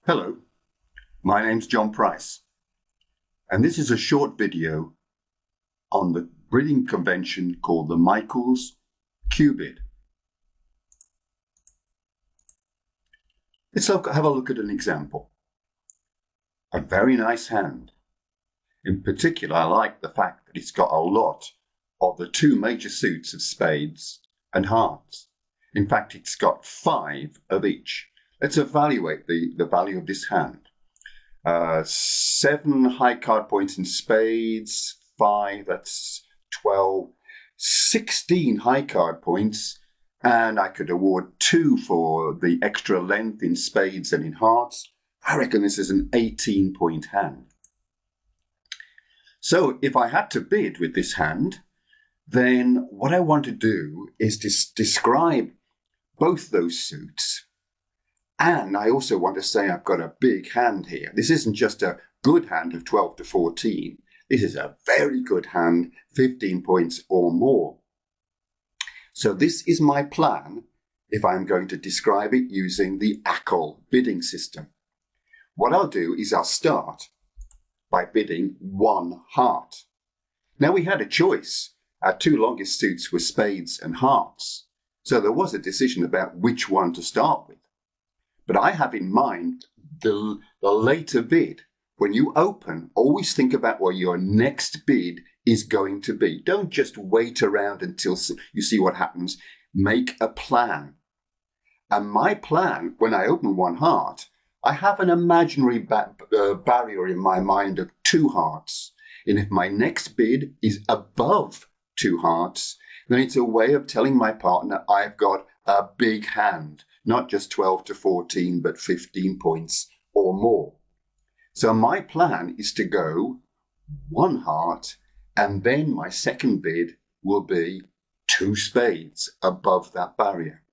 Hello, my name's John Price, and this is a short video on the bidding convention called the Michaels cuebid. Let's have a look at an example. A very nice hand. In particular, I like the fact that it's got a lot of the two major suits of spades and hearts. In fact, it's got 5 of each. Let's evaluate the value of this hand. 7 high card points in spades, 5, that's 12, 16 high card points, and I could award 2 for the extra length in spades and in hearts. I reckon this is an 18-point hand. So if I had to bid with this hand, then what I want to do is describe both those suits. And I also want to say I've got a big hand here. This isn't just a good hand of 12 to 14. This is a very good hand, 15 points or more. So this is my plan if I'm going to describe it using the overcall bidding system. What I'll do is I'll start by bidding 1 heart. Now we had a choice. Our 2 longest suits were spades and hearts. So there was a decision about which one to start with. But I have in mind the later bid. When you open, always think about what your next bid is going to be. Don't just wait around until you see what happens. Make a plan. And my plan, when I open 1 heart, I have an imaginary barrier in my mind of 2 hearts. And if my next bid is above 2 hearts, then it's a way of telling my partner I've got a big hand. Not just 12 to 14, but 15 points or more. So my plan is to go 1 heart, and then my second bid will be 2 spades above that barrier.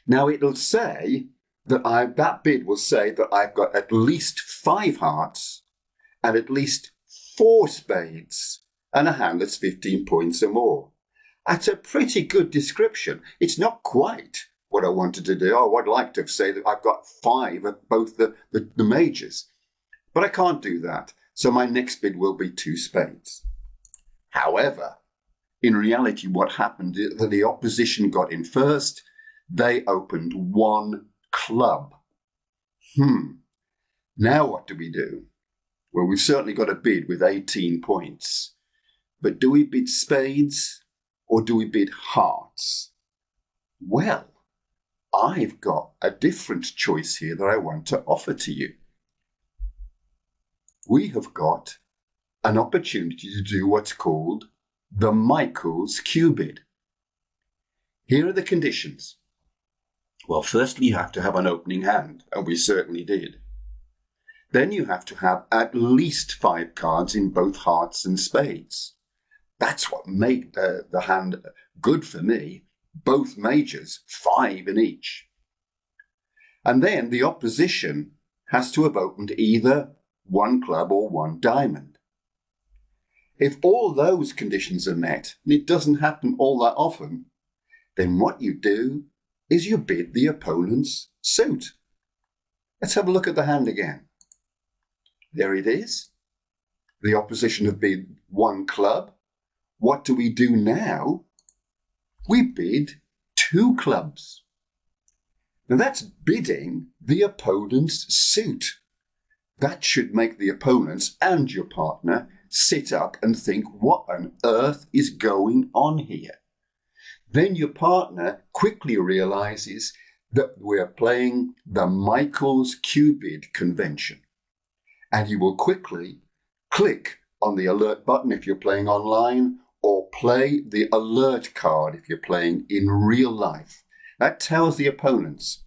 Now it'll say that that bid will say that I've got at least 5 hearts and at least 4 spades and a hand that's 15 points or more. That's a pretty good description. It's not quite what I wanted to do. Oh, I'd like to say that I've got 5 at both the majors. But I can't do that. So my next bid will be 2 spades. However, in reality, what happened is that the opposition got in first. They opened 1 club. Now what do we do? Well, we've certainly got a bid with 18 points. But do we bid spades or do we bid hearts? Well, I've got a different choice here that I want to offer to you. We have got an opportunity to do what's called the Michaels cuebid. Here are the conditions. Well, firstly, you have to have an opening hand, and we certainly did. Then you have to have at least 5 cards in both hearts and spades. That's what made the hand good for me. Both majors, 5 in each. And then the opposition has to have opened either 1 club or 1 diamond. If all those conditions are met, and it doesn't happen all that often, then what you do is you bid the opponent's suit. Let's have a look at the hand again. There it is. The opposition have bid 1 club. What do we do now? We bid 2 clubs. Now that's bidding the opponent's suit. That should make the opponents and your partner sit up and think, what on earth is going on here? Then your partner quickly realizes that we're playing the Michaels cuebid convention. And you will quickly click on the alert button if you're playing online, or play the alert card if you're playing in real life. That tells the opponents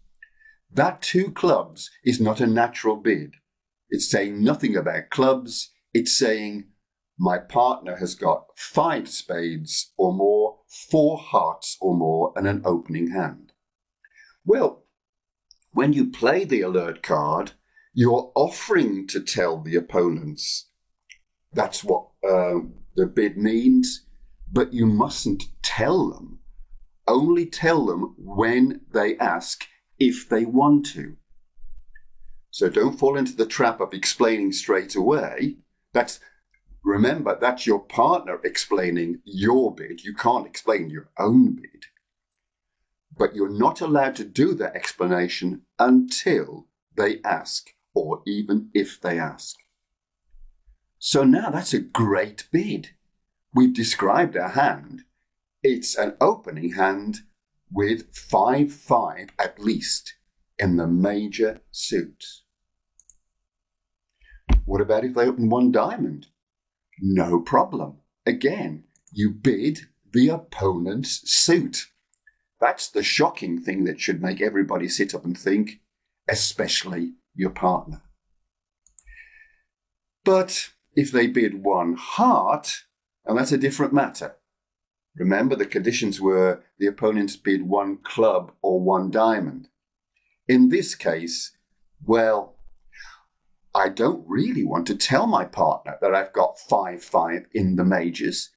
that 2 clubs is not a natural bid. It's saying nothing about clubs. It's saying my partner has got 5 spades or more, 4 hearts or more, and an opening hand. Well, when you play the alert card, you're offering to tell the opponents that's what the bid means, but you mustn't tell them. Only tell them when they ask if they want to. So don't fall into the trap of explaining straight away. Remember, that's your partner explaining your bid. You can't explain your own bid. But you're not allowed to do that explanation until they ask, or even if they ask. So now that's a great bid. We've described our hand. It's an opening hand with 5-5 at least in the major suits. What about if they open one diamond? No problem. Again, you bid the opponent's suit. That's the shocking thing that should make everybody sit up and think, especially your partner. But if they bid one heart, and that's a different matter. Remember, the conditions were the opponents bid one club or one diamond. In this case, well, I don't really want to tell my partner that I've got 5-5 in the majors.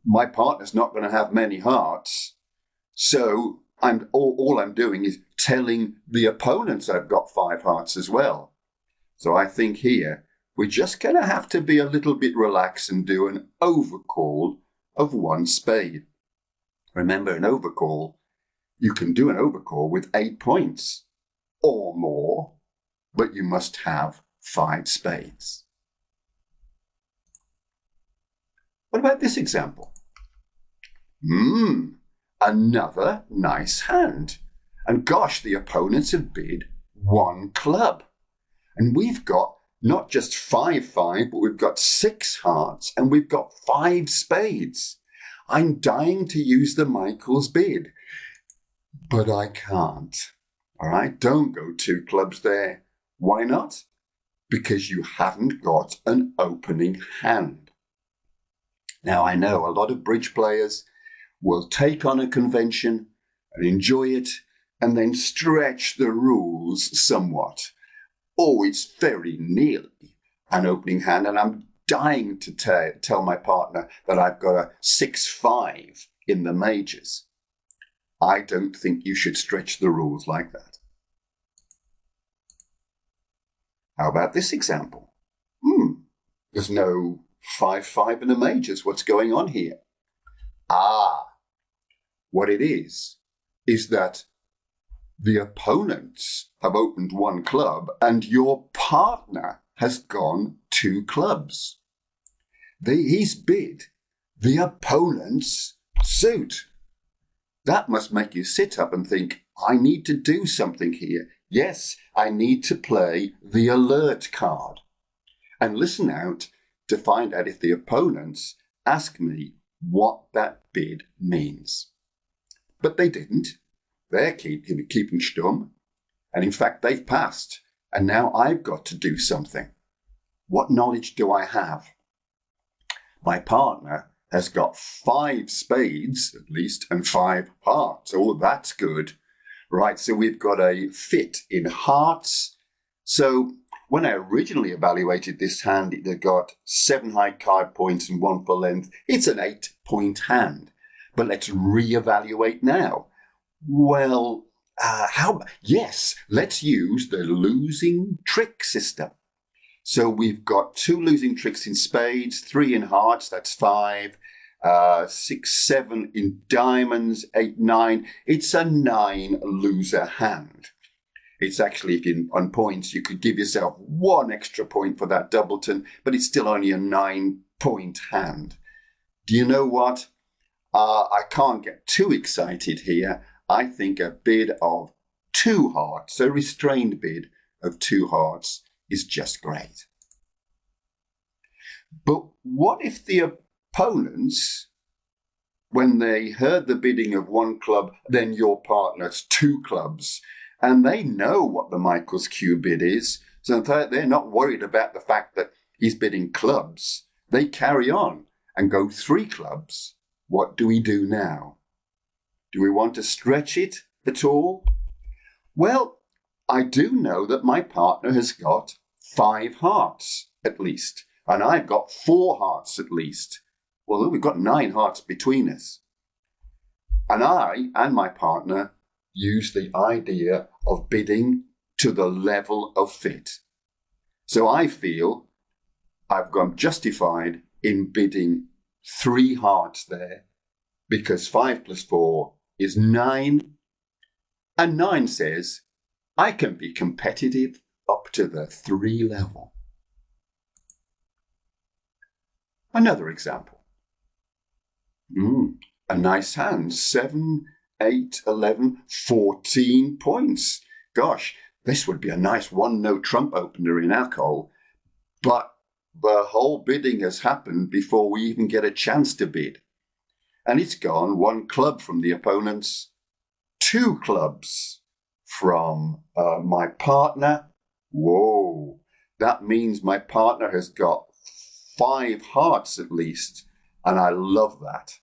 My partner's not going to have many hearts, so all I'm doing is telling the opponents I've got 5 hearts as well. So I think here we're just going to have to be a little bit relaxed and do an overcall of 1 spade. Remember, an overcall, you can do an overcall with 8 points or more, but you must have 5 spades. What about this example? Another nice hand. And gosh, the opponents have bid 1 club. And we've got not just 5-5, but we've got 6 hearts and we've got 5 spades. I'm dying to use the Michael's bid, but I can't. All right, don't go 2 clubs there. Why not? Because you haven't got an opening hand. Now, I know a lot of bridge players will take on a convention and enjoy it and then stretch the rules somewhat. Oh, it's very nearly an opening hand, and I'm dying to tell my partner that I've got a 6-5 in the majors. I don't think you should stretch the rules like that. How about this example? There's no 5-5 in the majors. What's going on here? What it is that the opponents have opened 1 club and your partner has gone 2 clubs. He's bid the opponent's suit. That must make you sit up and think, I need to do something here. Yes, I need to play the alert card and listen out to find out if the opponents ask me what that bid means. But they didn't. They're keeping stum. And in fact, they've passed. And now I've got to do something. What knowledge do I have? My partner has got 5 spades, at least, and 5 hearts. Oh, that's good. Right, so we've got a fit in hearts. So when I originally evaluated this hand, it had got 7 high card points and 1 for length. It's an 8-point hand. But let's reevaluate now. Well, yes, let's use the losing trick system. So we've got 2 losing tricks in spades, 3 in hearts, that's 5, 6, 7 in diamonds, 8, 9. It's a 9 loser hand. It's actually, if on points, you could give yourself 1 extra point for that doubleton, but it's still only a 9-point hand. Do you know what? I can't get too excited here. I think a bid of 2 hearts, a restrained bid of 2 hearts, is just great. But what if the opponents, when they heard the bidding of 1 club, then your partner's 2 clubs, and they know what the Michael's cuebid is, so they're not worried about the fact that he's bidding clubs. They carry on and go 3 clubs. What do we do now? Do we want to stretch it at all? Well, I do know that my partner has got 5 hearts at least, and I've got 4 hearts at least. Well, we've got 9 hearts between us. And I and my partner use the idea of bidding to the level of fit. So I feel I've gone justified in bidding 3 hearts there, because 5 plus 4 is 9. And 9 says I can be competitive up to the 3 level. Another example. A nice hand. 7, 8, 11, 14 points. Gosh, this would be a nice one-note trump opener in alcohol, but the whole bidding has happened before we even get a chance to bid. And it's gone 1 club from the opponents, 2 clubs from my partner. Whoa, that means my partner has got 5 hearts at least, and I love that.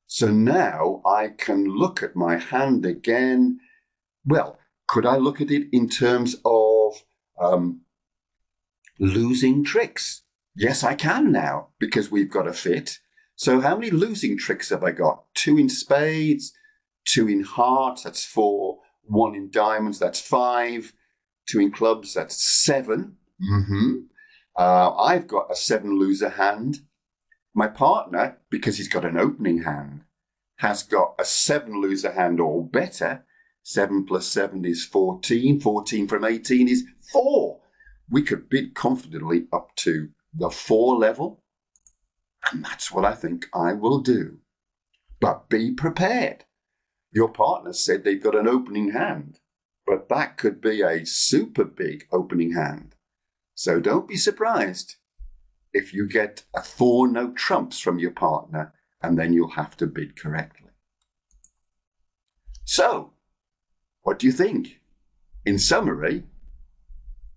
So now I can look at my hand again. Well, could I look at it in terms of losing tricks? Yes, I can now, because we've got a fit. So how many losing tricks have I got? 2 in spades, 2 in hearts, that's 4. 1 in diamonds, that's 5. 2 in clubs, that's 7. I've got a 7 loser hand. My partner, because he's got an opening hand, has got a 7 loser hand or better. 7 plus 7 is 14. 14 from 18 is 4. We could bid confidently up to the 4 level. And that's what I think I will do. But be prepared. Your partner said they've got an opening hand, but that could be a super big opening hand. So don't be surprised if you get a 4 no trumps from your partner, and then you'll have to bid correctly. So, what do you think? In summary,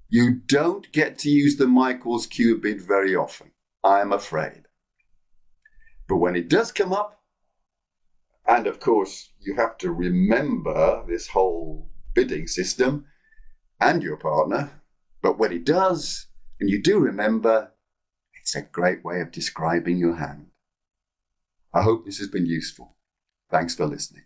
you don't get to use the Michael's cuebid very often, I'm afraid. But when it does come up, and of course you have to remember this whole bidding system and your partner, but when it does, and you do remember, it's a great way of describing your hand. I hope this has been useful. Thanks for listening.